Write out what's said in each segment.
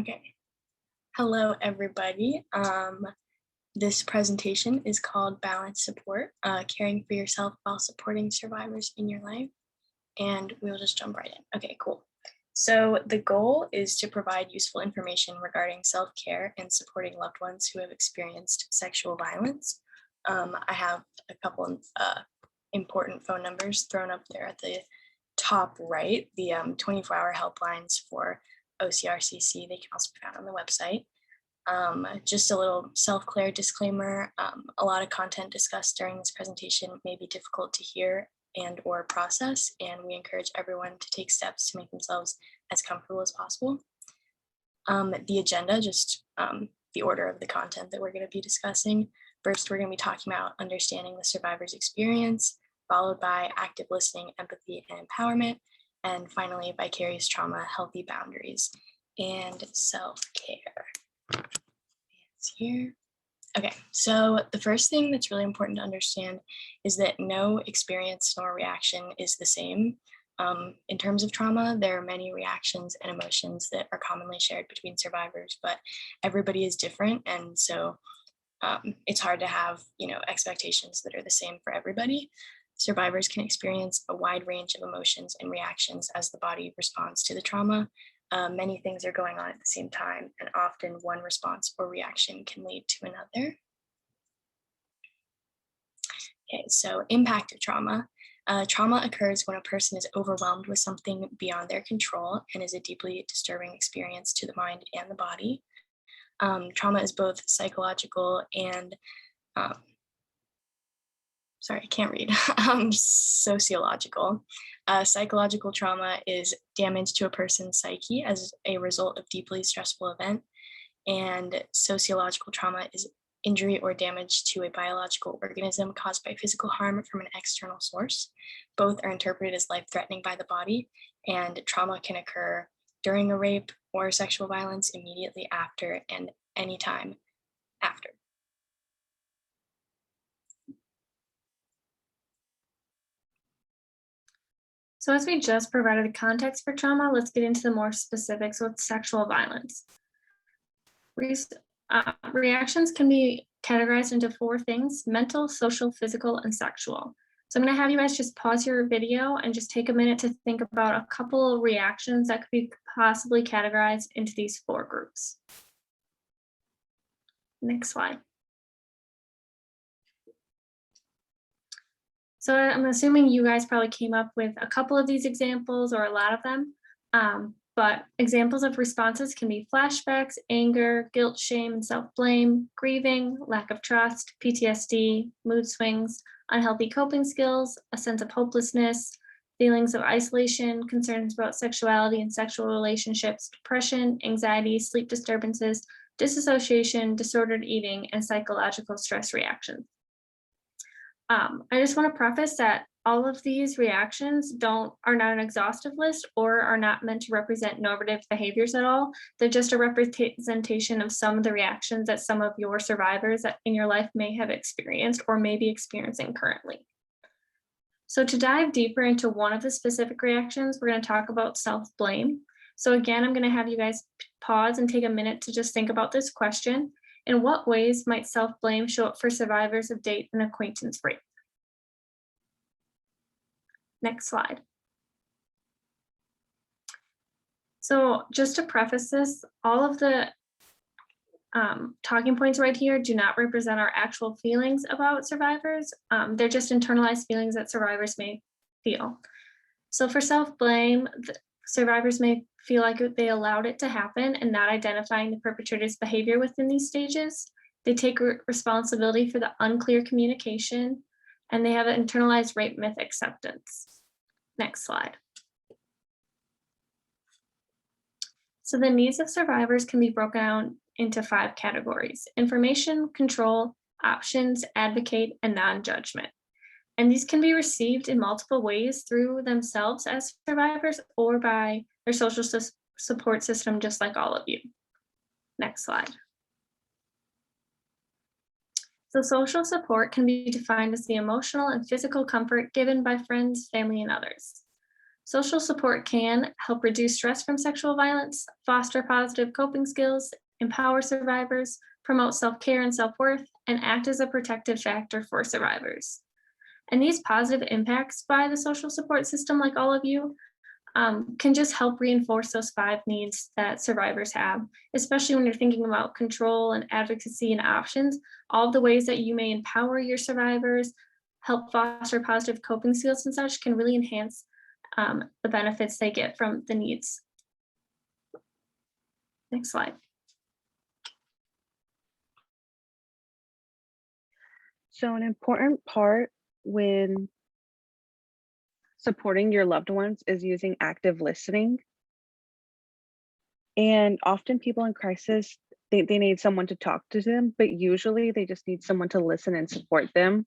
Okay. Hello, everybody. This presentation is called Balance Support, Caring for Yourself While Supporting Survivors in Your Life. And we'll just jump right in. Okay, cool. So the goal is to provide useful information regarding self-care and supporting loved ones who have experienced sexual violence. I have a couple of important phone numbers thrown up there at the top right, the 24-hour helplines for OCRCC. They can also be found on the website. Just a little self-care disclaimer, a lot of content discussed during this presentation may be difficult to hear and or process, and we encourage everyone to take steps to make themselves as comfortable as possible. The agenda, just the order of the content that we're going to be discussing. First, we're going to be talking about understanding the survivor's experience, followed by active listening, empathy, and empowerment, and finally, vicarious trauma, healthy boundaries, and self-care. Here. Okay, so the first thing that's really important to understand is that no experience nor reaction is the same. In terms of trauma, there are many reactions and emotions that are commonly shared between survivors, but everybody is different, and so it's hard to have, expectations that are the same for everybody. Survivors can experience a wide range of emotions and reactions as the body responds to the trauma. Many things are going on at the same time, and often one response or reaction can lead to another. Okay, so impact of trauma. Trauma occurs when a person is overwhelmed with something beyond their control and is a deeply disturbing experience to the mind and the body. Trauma is both psychological and sociological. Psychological trauma is damage to a person's psyche as a result of deeply stressful event, and sociological trauma is injury or damage to a biological organism caused by physical harm from an external source. Both are interpreted as life-threatening by the body, and trauma can occur during a rape or sexual violence, immediately after, and anytime after. So as we just provided a context for trauma, let's get into the more specifics with sexual violence. Reactions can be categorized into 4 things: mental, social, physical, and sexual. So I'm going to have you guys just pause your video and just take a minute to think about a couple of reactions that could be possibly categorized into these 4 groups. Next slide. So I'm assuming you guys probably came up with a couple of these examples or a lot of them, but examples of responses can be flashbacks, anger, guilt, shame, and self-blame, grieving, lack of trust, PTSD, mood swings, unhealthy coping skills, a sense of hopelessness, feelings of isolation, concerns about sexuality and sexual relationships, depression, anxiety, sleep disturbances, disassociation, disordered eating, and psychological stress reactions. I just want to preface that all of these reactions are not an exhaustive list or are not meant to represent normative behaviors at all. They're just a representation of some of the reactions that some of your survivors in your life may have experienced or may be experiencing currently. So to dive deeper into one of the specific reactions, we're going to talk about self-blame. So again, I'm going to have you guys pause and take a minute to just think about this question. In what ways might self-blame show up for survivors of date and acquaintance rape? Next slide. So just to preface this, all of the talking points right here do not represent our actual feelings about survivors. They're just internalized feelings that survivors may feel. So for self-blame, survivors may feel like they allowed it to happen and not identifying the perpetrator's behavior within these stages. They take responsibility for the unclear communication, and they have an internalized rape myth acceptance. Next slide. So the needs of survivors can be broken down into 5 categories: information, control, options, advocate, and non-judgment. And these can be received in multiple ways through themselves as survivors or by their social support system, just like all of you. Next slide. So social support can be defined as the emotional and physical comfort given by friends, family, and others. Social support can help reduce stress from sexual violence, foster positive coping skills, empower survivors, promote self-care and self-worth, and act as a protective factor for survivors. And these positive impacts by the social support system, like all of you, can just help reinforce those 5 needs that survivors have, especially when you're thinking about control and advocacy and options. All of the ways that you may empower your survivors, help foster positive coping skills and such can really enhance the benefits they get from the needs. Next slide. So an important part when supporting your loved ones is using active listening. And often people in crisis, they need someone to talk to them, but usually they just need someone to listen and support them.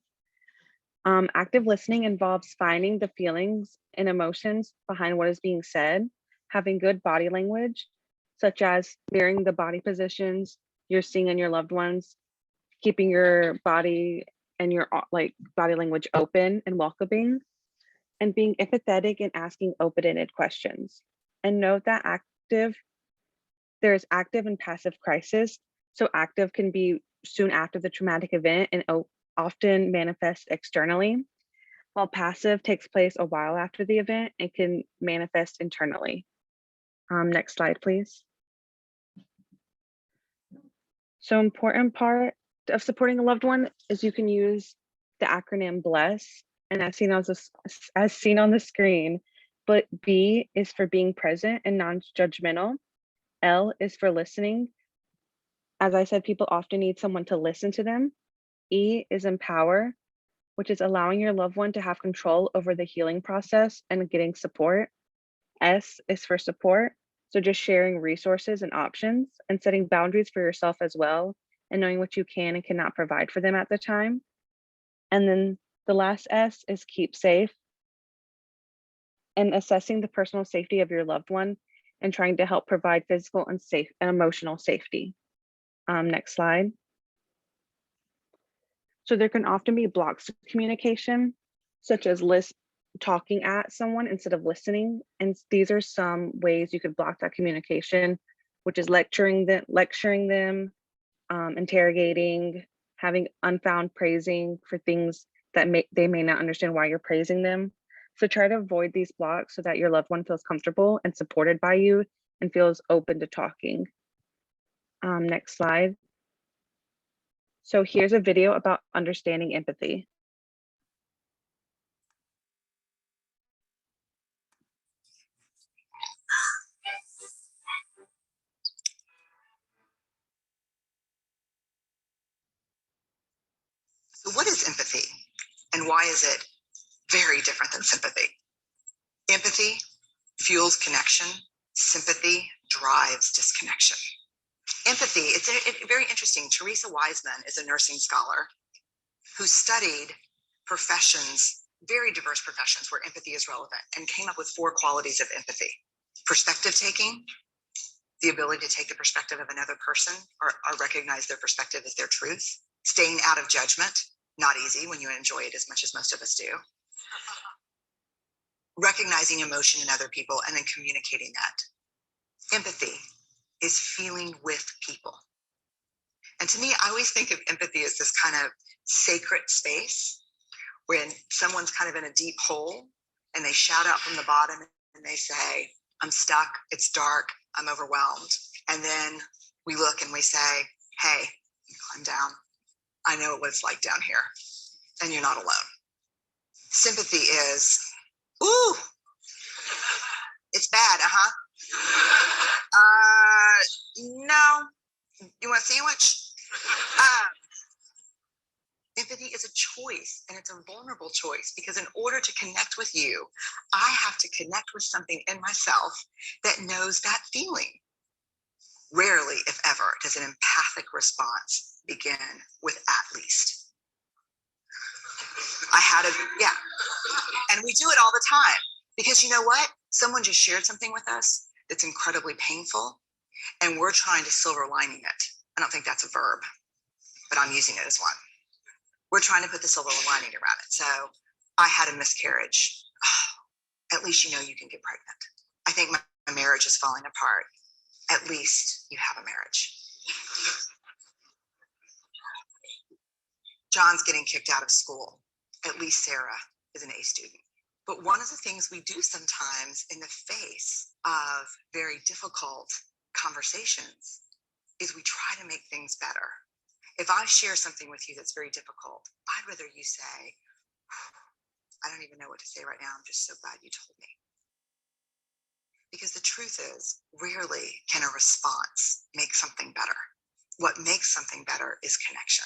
Active listening involves finding the feelings and emotions behind what is being said, having good body language, such as mirroring the body positions you're seeing in your loved ones, keeping your body and your body language open and welcoming, and being empathetic and asking open-ended questions. And note that there's active and passive crisis. So active can be soon after the traumatic event and often manifests externally, while passive takes place a while after the event and can manifest internally. Next slide, please. So important part of supporting a loved one is you can use the acronym BLESS, and as seen on the screen, but B is for being present and non-judgmental. L is for listening. As I said, people often need someone to listen to them. E is empower, which is allowing your loved one to have control over the healing process and getting support. S is for support. So just sharing resources and options and setting boundaries for yourself as well, and knowing what you can and cannot provide for them at the time. And then the last S is keep safe, and assessing the personal safety of your loved one and trying to help provide physical and emotional safety. Next slide. So there can often be blocks to communication, such as talking at someone instead of listening. And these are some ways you could block that communication, which is lecturing them, interrogating, having unfound praising for things that they may not understand why you're praising them. So try to avoid these blocks so that your loved one feels comfortable and supported by you and feels open to talking. Next slide. So here's a video about understanding empathy. So what is empathy, and why is it very different than sympathy? Empathy fuels connection. Sympathy drives disconnection. Empathy, it's very interesting. Teresa Wiseman is a nursing scholar who studied professions, very diverse professions where empathy is relevant, and came up with 4 qualities of empathy. Perspective taking, the ability to take the perspective of another person or recognize their perspective as their truth. Staying out of judgment, not easy when you enjoy it as much as most of us do. Recognizing emotion in other people and then communicating that. Empathy is feeling with people. And to me, I always think of empathy as this kind of sacred space when someone's kind of in a deep hole and they shout out from the bottom and they say, I'm stuck, it's dark, I'm overwhelmed. And then we look and we say, hey, climb down. I know what it's like down here, and you're not alone. Sympathy is, ooh, it's bad, no, you want a sandwich? Empathy is a choice, and it's a vulnerable choice, because in order to connect with you, I have to connect with something in myself that knows that feeling. Rarely, if ever, does an empathic response begin with at least. And we do it all the time, because you know what? Someone just shared something with us that's incredibly painful, and we're trying to silver lining it. I don't think that's a verb, but I'm using it as one. We're trying to put the silver lining around it. So I had a miscarriage. At least you know you can get pregnant. I think my marriage is falling apart. At least you have a marriage. John's getting kicked out of school. At least Sarah is an A student. But one of the things we do sometimes in the face of very difficult conversations is we try to make things better. If I share something with you that's very difficult, I'd rather you say, I don't even know what to say right now. I'm just so glad you told me. Because the truth is, rarely can a response make something better. What makes something better is connection.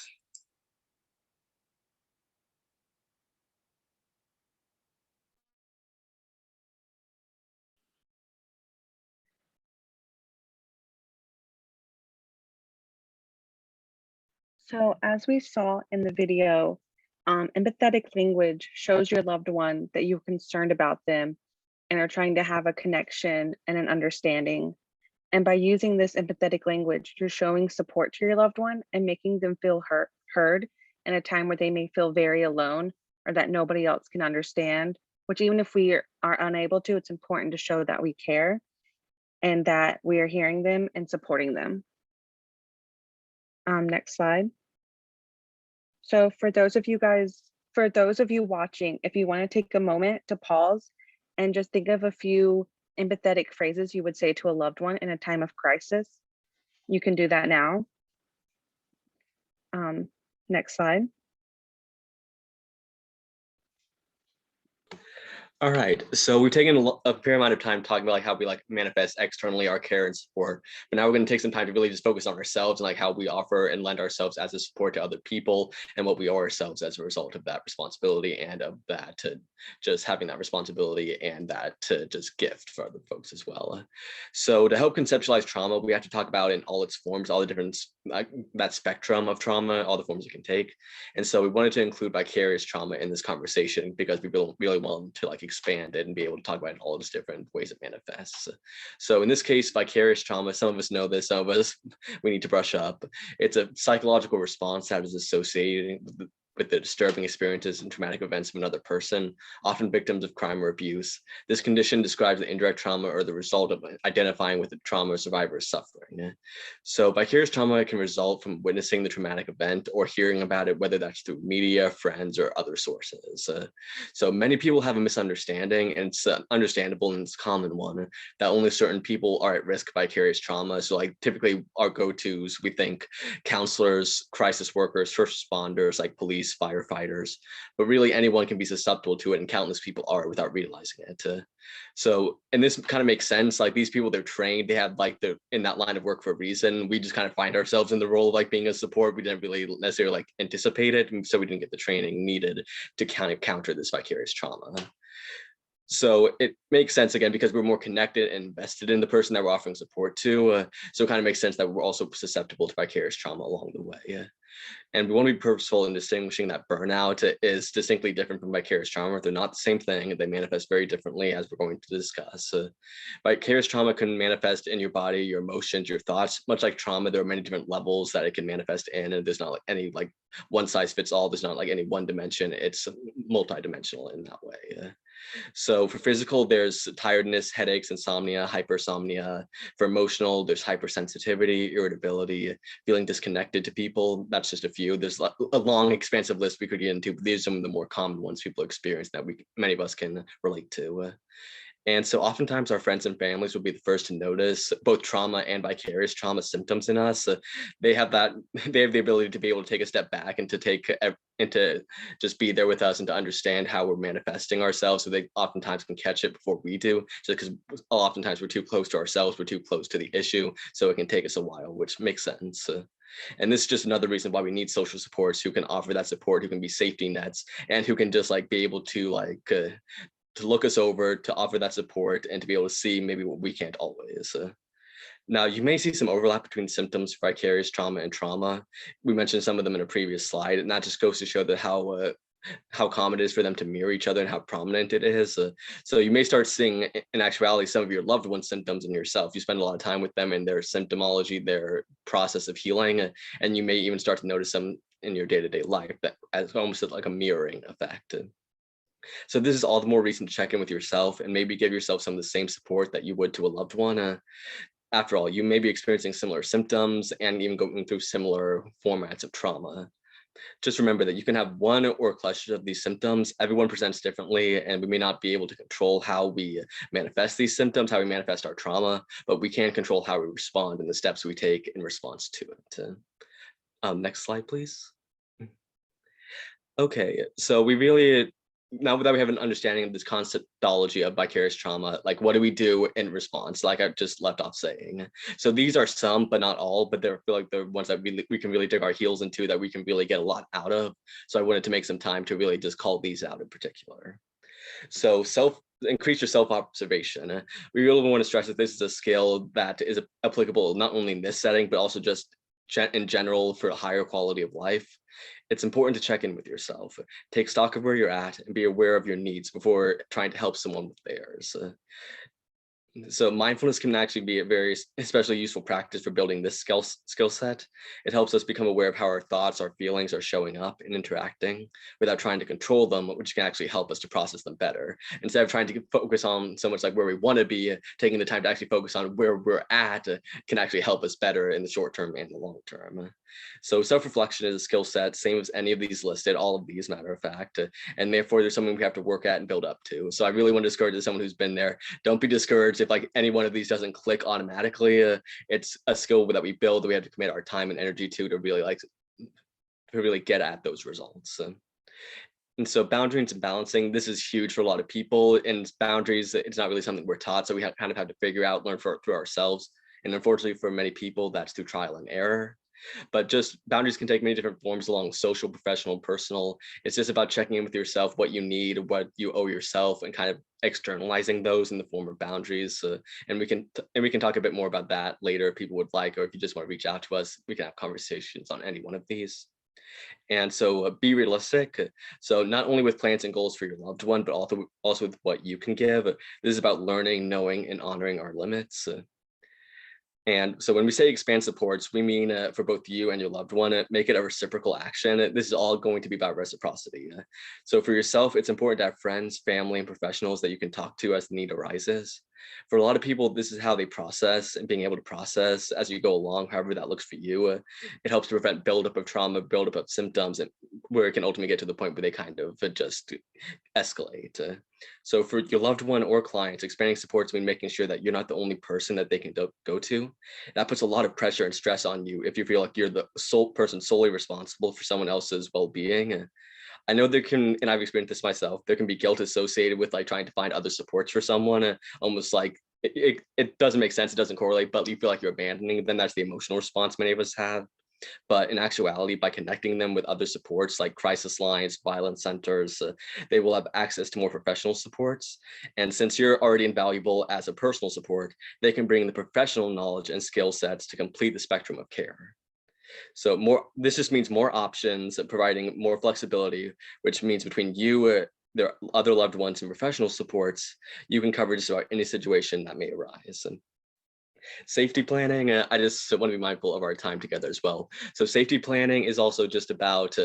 So as we saw in the video, empathetic language shows your loved one that you're concerned about them and are trying to have a connection and an understanding. And by using this empathetic language, you're showing support to your loved one and making them feel heard in a time where they may feel very alone or that nobody else can understand, which even if we are unable to, it's important to show that we care and that we are hearing them and supporting them. Next slide. So for those of you watching, if you want to take a moment to pause and just think of a few empathetic phrases you would say to a loved one in a time of crisis, you can do that now. Next slide. All right, so we've taken a fair amount of time talking about how we manifest externally our care and support, but now we're going to take some time to really just focus on ourselves and how we offer and lend ourselves as a support to other people and what we owe ourselves as a result of that responsibility and of that to just having that responsibility and that to just gift for other folks as well. So to help conceptualize trauma, we have to talk about in all its forms, all the different, that spectrum of trauma, all the forms it can take. And so we wanted to include vicarious trauma in this conversation because we really want to expand it and be able to talk about all its different ways it manifests. So in this case, vicarious trauma, some of us know this, some of us we need to brush up. It's a psychological response that is associated with the disturbing experiences and traumatic events of another person, often victims of crime or abuse. This condition describes the indirect trauma or the result of identifying with the trauma a survivor is suffering. So vicarious trauma can result from witnessing the traumatic event or hearing about it, whether that's through media, friends, or other sources. So many people have a misunderstanding, and it's understandable and it's a common one, that only certain people are at risk of vicarious trauma. So typically our go-tos, we think counselors, crisis workers, first responders, like police, firefighters, but really anyone can be susceptible to it, and countless people are without realizing it. And this kind of makes sense. These people, they're trained, they have they're in that line of work for a reason. We just kind of find ourselves in the role of being a support. We didn't really necessarily anticipate it, and so we didn't get the training needed to kind of counter this vicarious trauma. So it makes sense, again, because we're more connected and invested in the person that we're offering support to. So it kind of makes sense that we're also susceptible to vicarious trauma along the way. And we want to be purposeful in distinguishing that burnout is distinctly different from vicarious trauma. They're not the same thing. They manifest very differently, as we're going to discuss. Vicarious trauma can manifest in your body, your emotions, your thoughts. Much like trauma, there are many different levels that it can manifest in, and there's not any one size fits all. There's not any one dimension. It's multidimensional in that way. So for physical, there's tiredness, headaches, insomnia, hypersomnia. For emotional, there's hypersensitivity, irritability, feeling disconnected to people. That's just a few. There's a long, expansive list we could get into, but these are some of the more common ones people experience that many of us can relate to. And so oftentimes our friends and families will be the first to notice both trauma and vicarious trauma symptoms in us. They have the ability to be able to take a step back and to just be there with us and to understand how we're manifesting ourselves. So they oftentimes can catch it before we do, just because oftentimes we're too close to ourselves, we're too close to the issue. So it can take us a while, which makes sense. And this is just another reason why we need social supports who can offer that support, who can be safety nets, and who can just be able to to look us over, to offer that support, and to be able to see maybe what we can't always. Now, you may see some overlap between symptoms of vicarious trauma and trauma. We mentioned some of them in a previous slide, and that just goes to show that how common it is for them to mirror each other and how prominent it is. So you may start seeing, in actuality, some of your loved ones' symptoms in yourself. You spend a lot of time with them and their symptomology, their process of healing, and you may even start to notice them in your day-to-day life, that as almost like a mirroring effect. So this is all the more reason to check in with yourself and maybe give yourself some of the same support that you would to a loved one. After all, you may be experiencing similar symptoms and even going through similar formats of trauma. Just remember that you can have one or clusters of these symptoms. Everyone presents differently, and we may not be able to control how we manifest these symptoms, how we manifest our trauma, but we can control how we respond and the steps we take in response to it. Next slide, please. Okay, so we really, now that we have an understanding of this conceptology of vicarious trauma, like what do we do in response, like I just left off saying. So these are some, but not all, but they're feel like the ones that we can really dig our heels into, that we can really get a lot out of. So I wanted to make some time to really just call these out in particular. So increase your self-observation. We really want to stress that this is a skill that is applicable not only in this setting, but also just in general for a higher quality of life. It's important to check in with yourself, take stock of where you're at, and be aware of your needs before trying to help someone with theirs. So mindfulness can actually be a very especially useful practice for building this skill set. It helps us become aware of how our thoughts, our feelings are showing up and interacting without trying to control them, which can actually help us to process them better. Instead of trying to focus on so much like where we want to be, taking the time to actually focus on where we're at can actually help us better in the short term and the long term. So self-reflection is a skill set, same as any of these listed, all of these, matter of fact, and therefore there's something we have to work at and build up to. So I really want to discourage someone who's been there. Don't be discouraged if like any one of these doesn't click automatically. It's a skill that we build, that we have to commit our time and energy to really get at those results. And so boundaries and balancing, this is huge for a lot of people. And boundaries, it's not really something we're taught, so we kind of have to figure out, learn through ourselves. And unfortunately for many people, that's through trial and error. But just boundaries can take many different forms along social, professional, personal. It's just about checking in with yourself, what you need, what you owe yourself, and kind of externalizing those in the form of boundaries. And we can talk a bit more about that later if people would like, or if you just want to reach out to us, we can have conversations on any one of these. And so be realistic. So not only with plans and goals for your loved one, but also with what you can give. This is about learning, knowing, and honoring our limits. And so when we say expand supports, we mean for both you and your loved one, make it a reciprocal action. This is all going to be about reciprocity. So for yourself, it's important to have friends, family, and professionals that you can talk to as the need arises. For a lot of people, this is how they process, and being able to process as you go along, however that looks for you. It helps to prevent buildup of trauma, buildup of symptoms, and where it can ultimately get to the point where they kind of just escalate. So for your loved one or clients, expanding supports mean making sure that you're not the only person that they can go to. That puts a lot of pressure and stress on you if you feel like you're the sole person solely responsible for someone else's well-being. I know there can, and I've experienced this myself, there can be guilt associated with like trying to find other supports for someone, almost like it doesn't make sense, it doesn't correlate, but you feel like you're abandoning them. That's the emotional response many of us have. But in actuality, by connecting them with other supports like crisis lines, violence centers, they will have access to more professional supports. And since you're already invaluable as a personal support, they can bring the professional knowledge and skill sets to complete the spectrum of care. So this just means more options, providing more flexibility, which means between you, their other loved ones, and professional supports, you can cover just about any situation that may arise. And safety planning, I just want to be mindful of our time together as well. So safety planning is also just about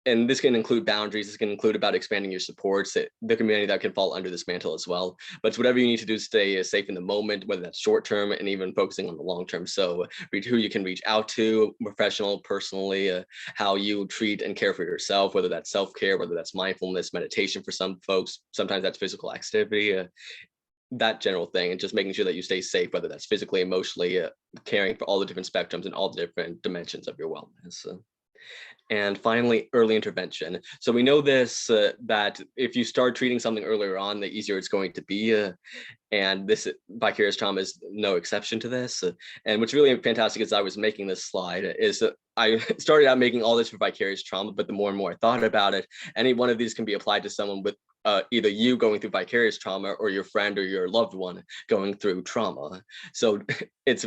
and this can include boundaries. This can include about expanding your supports. The community that can fall under this mantle as well. But it's whatever you need to do to stay safe in the moment, whether that's short term and even focusing on the long term. So who you can reach out to, professional, personally, how you treat and care for yourself, whether that's self-care, whether that's mindfulness, meditation for some folks. Sometimes that's physical activity. That general thing, and just making sure that you stay safe, whether that's physically, emotionally, caring for all the different spectrums and all the different dimensions of your wellness. And finally, early intervention. So we know this, that if you start treating something earlier on, the easier it's going to be. And this vicarious trauma is no exception to this. And what's really fantastic as I was making this slide is that I started out making all this for vicarious trauma, but the more and more I thought about it, any one of these can be applied to someone with either you going through vicarious trauma or your friend or your loved one going through trauma. So it's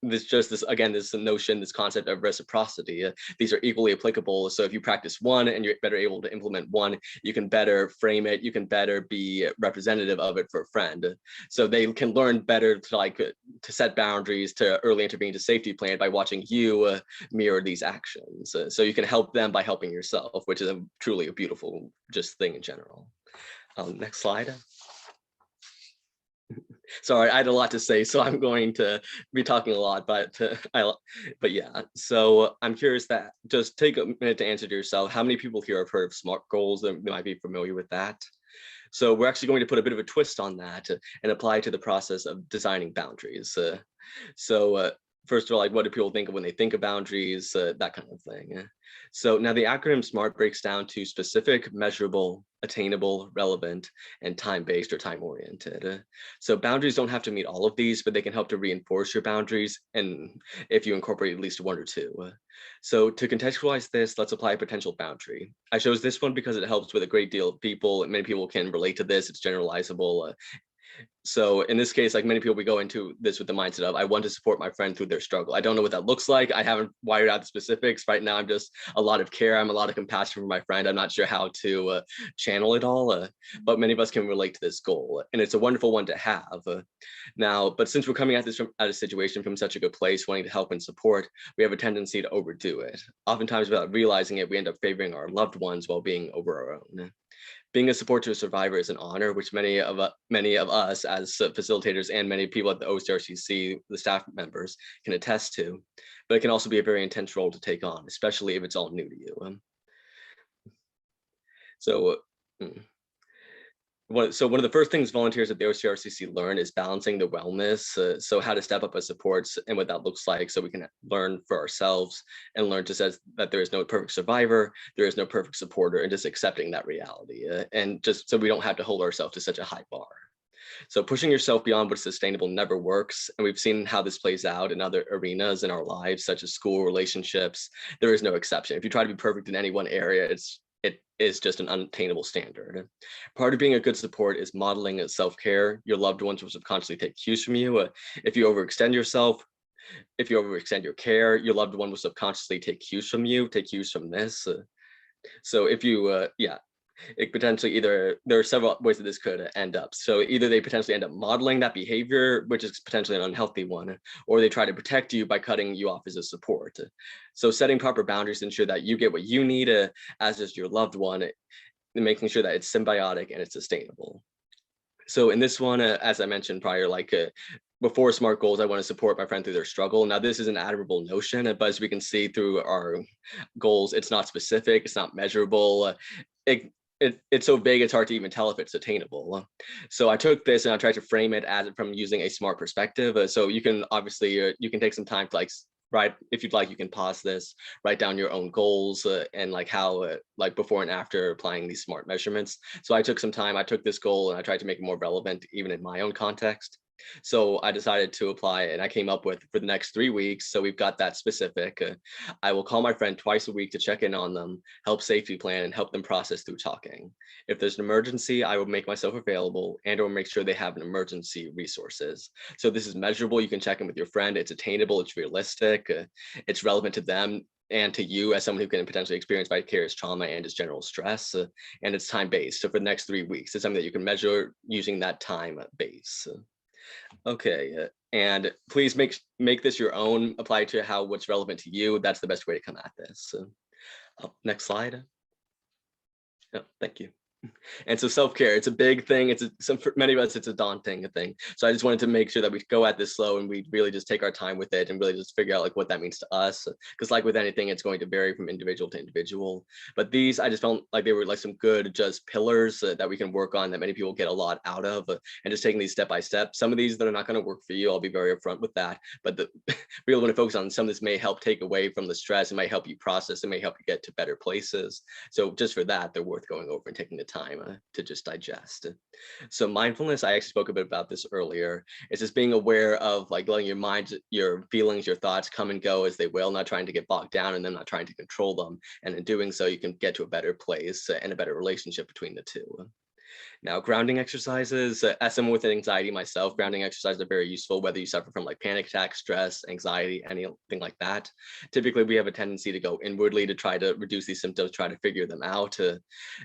this notion, this concept of reciprocity. These are equally applicable. So if you practice one and you're better able to implement one, you can better frame it. You can better be representative of it for a friend. So they can learn better to set boundaries, to early intervene, to safety plan by watching you mirror these actions. So you can help them by helping yourself, which is truly a beautiful just thing in general. Next slide. Sorry, I had a lot to say, so I'm going to be talking a lot, but yeah. So I'm curious that just take a minute to answer to yourself. How many people here have heard of SMART goals? They might be familiar with that. So we're actually going to put a bit of a twist on that and apply to the process of designing boundaries. First of all, like, what do people think of when they think of boundaries, that kind of thing. So now the acronym SMART breaks down to specific, measurable, attainable, relevant, and time-based or time-oriented. So boundaries don't have to meet all of these, but they can help to reinforce your boundaries, and if you incorporate at least one or two. So to contextualize this, let's apply a potential boundary. I chose this one because it helps with a great deal of people, and many people can relate to this. It's generalizable. So in this case, like many people, we go into this with the mindset of, I want to support my friend through their struggle. I don't know what that looks like. I haven't wired out the specifics. Right now, I'm just a lot of care. I'm a lot of compassion for my friend. I'm not sure how to channel it all, but many of us can relate to this goal. And it's a wonderful one to have. Now, but since we're coming at this from at a situation from such a good place, wanting to help and support, we have a tendency to overdo it. Oftentimes, without realizing it, we end up favoring our loved ones while being over our own. Being a support to a survivor is an honor, which many of us as facilitators and many people at the OCRCC, the staff members, can attest to. But it can also be a very intense role to take on, especially if it's all new to you. So one of the first things volunteers at the OCRCC learn is balancing the wellness. So how to step up as supports and what that looks like, so we can learn for ourselves and learn just as that there is no perfect survivor, there is no perfect supporter, and just accepting that reality, and just so we don't have to hold ourselves to such a high bar. So pushing yourself beyond what's sustainable never works. And we've seen how this plays out in other arenas in our lives, such as school, relationships. There is no exception. If you try to be perfect in any one area, it is just an unattainable standard. Part of being a good support is modeling self-care. Your loved ones will subconsciously take cues from you. If you overextend yourself, if you overextend your care, your loved one will subconsciously take cues from you, take cues from this. So if you, it potentially there are several ways that this could end up. So either they potentially end up modeling that behavior, which is potentially an unhealthy one, or they try to protect you by cutting you off as a support. So setting proper boundaries to ensure that you get what you need, as does your loved one, and making sure that it's symbiotic and it's sustainable. So in this one, as I mentioned prior, before SMART goals, I want to support my friend through their struggle. Now, this is an admirable notion, but as we can see through our goals, it's not specific, it's not measurable. It's so vague, it's hard to even tell if it's attainable. So I took this and I tried to frame it as from using a SMART perspective. So you can obviously, you can take some time to if you'd like, you can pause this, write down your own goals and how before and after applying these SMART measurements. So I took some time, I took this goal and I tried to make it more relevant even in my own context. So I decided to apply it, and I came up with, for the next 3 weeks, so we've got that specific, I will call my friend twice a week to check in on them, help safety plan, and help them process through talking. If there's an emergency, I will make myself available and or make sure they have an emergency resources. So this is measurable. You can check in with your friend. It's attainable. It's realistic. It's relevant to them and to you as someone who can potentially experience vicarious trauma and just general stress, and it's time-based. So for the next 3 weeks, it's something that you can measure using that time base. Okay, and please make this your own, apply it to what's relevant to you. That's the best way to come at this. Next slide. Oh, thank you. And so self-care, it's a big thing. For many of us, it's a daunting thing. So I just wanted to make sure that we go at this slow and we really just take our time with it and really just figure out what that means to us. Because like with anything, it's going to vary from individual to individual. But these, I just felt like they were some good just pillars that we can work on, that many people get a lot out of, and just taking these step by step. Some of these that are not going to work for you, I'll be very upfront with that. But we really want to focus on some of this may help take away from the stress. It might help you process. It may help you get to better places. So just for that, they're worth going over and taking the time to just digest. So mindfulness, I actually spoke a bit about this earlier. It's just being aware of letting your mind, your feelings, your thoughts come and go as they will, not trying to get bogged down and then not trying to control them. And in doing so, you can get to a better place and a better relationship between the two. Now, grounding exercises, as someone with anxiety myself, grounding exercises are very useful, whether you suffer from panic attacks, stress, anxiety, anything like that. Typically, we have a tendency to go inwardly to try to reduce these symptoms, try to figure them out.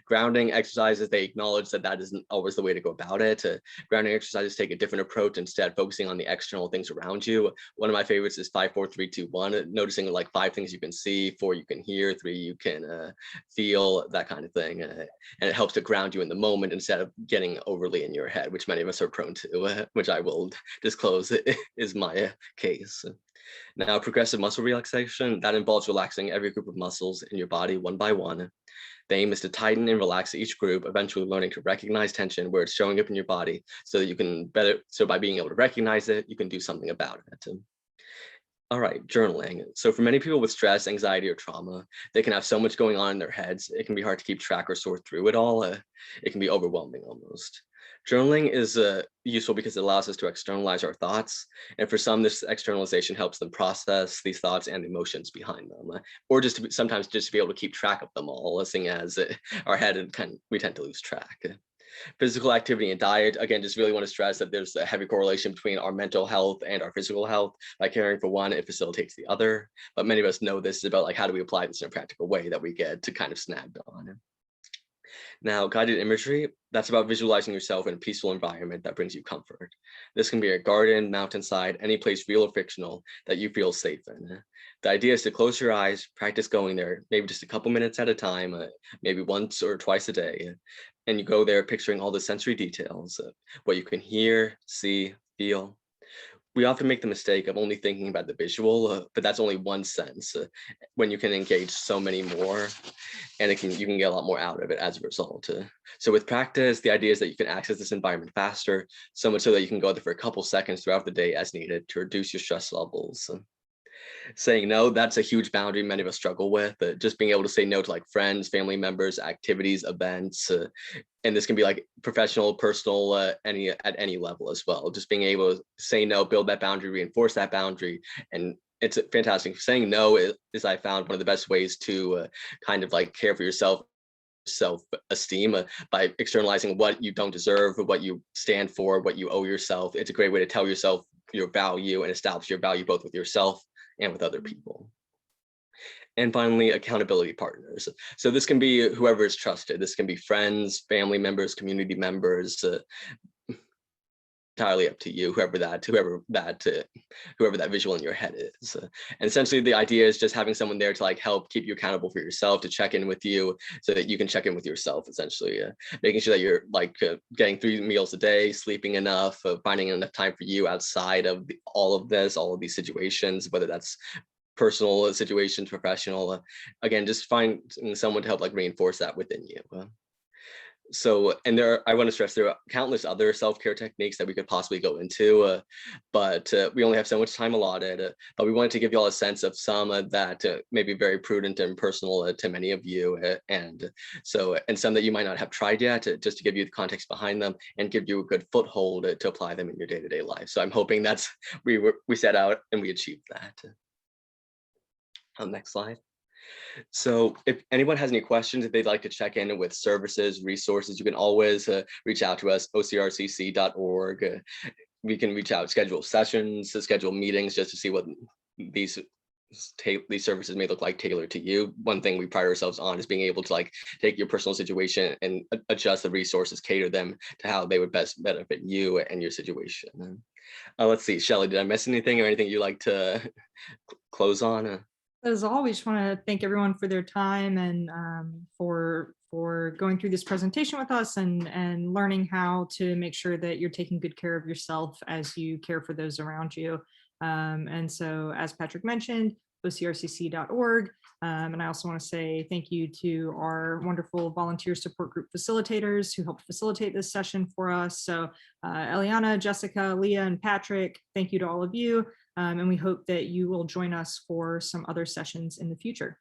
Grounding exercises, they acknowledge that isn't always the way to go about it. Grounding exercises take a different approach, instead focusing on the external things around you. One of my favorites is 5, 4, 3, 2, 1, noticing 5 things you can see, 4 you can hear, 3 you can feel, that kind of thing. And it helps to ground you in the moment instead instead of getting overly in your head, which many of us are prone to, which I will disclose is my case. Now, progressive muscle relaxation, that involves relaxing every group of muscles in your body one by one. The aim is to tighten and relax each group, eventually learning to recognize tension where it's showing up in your body so that you can so by being able to recognize it, you can do something about it. All right, journaling. So for many people with stress, anxiety, or trauma, they can have so much going on in their heads. It can be hard to keep track or sort through it all. It can be overwhelming almost. Journaling is useful because it allows us to externalize our thoughts. And for some, this externalization helps them process these thoughts and emotions behind them, or just to sometimes just to be able to keep track of them all, seeing as our head we tend to lose track. Physical activity and diet, again, just really want to stress that there's a heavy correlation between our mental health and our physical health. By caring for one, it facilitates the other. But many of us know this is about like, how do we apply this in a practical way that we get to kind of snagged on. Now, guided imagery, that's about visualizing yourself in a peaceful environment that brings you comfort. This can be a garden, mountainside, any place real or fictional that you feel safe in. The idea is to close your eyes, practice going there, maybe just a couple minutes at a time, maybe once or twice a day. And you go there picturing all the sensory details, what you can hear, see, feel. We often make the mistake of only thinking about the visual, but that's only one sense when you can engage so many more, and you can get a lot more out of it as a result. So with practice, the idea is that you can access this environment faster, so much so that you can go there for a couple seconds throughout the day as needed to reduce your stress levels. Saying no, that's a huge boundary many of us struggle with. Just being able to say no to like friends, family members, activities, events, and this can be like professional, personal, at any level as well. Just being able to say no, build that boundary, reinforce that boundary, and it's fantastic. Saying no is I found one of the best ways to kind of like care for yourself, self-esteem, by externalizing what you don't deserve, what you stand for, what you owe yourself. It's a great way to tell yourself your value and establish your value both with yourself and with other people. And finally, accountability partners. So this can be whoever is trusted. This can be friends, family members, community members, entirely up to you, whoever that visual in your head is. And essentially the idea is just having someone there to like help keep you accountable for yourself, to check in with you so that you can check in with yourself, essentially making sure that you're like getting 3 meals a day, sleeping enough, finding enough time for you outside of all of these situations, whether that's personal situations, professional, again, just finding someone to help like reinforce that within you. So, and I want to stress there are countless other self-care techniques that we could possibly go into, but we only have so much time allotted. But we wanted to give you all a sense of some that may be very prudent and personal to many of you, and some that you might not have tried yet, just to give you the context behind them and give you a good foothold to apply them in your day-to-day life. So I'm hoping we set out and we achieved that. Next slide. So if anyone has any questions, if they'd like to check in with services, resources, you can always reach out to us, OCRCC.org. We can reach out, schedule sessions, schedule meetings just to see what these services may look like tailored to you. One thing we pride ourselves on is being able to like take your personal situation and adjust the resources, cater them to how they would best benefit you and your situation. Let's see, Shelley, did I miss anything or anything you'd like to close on? As always, just want to thank everyone for their time and for going through this presentation with us and learning how to make sure that you're taking good care of yourself as you care for those around you. And so, as Patrick mentioned, OCRCC.org. And I also want to say thank you to our wonderful volunteer support group facilitators who helped facilitate this session for us. So Eliana, Jessica, Leah, and Patrick, thank you to all of you. And we hope that you will join us for some other sessions in the future.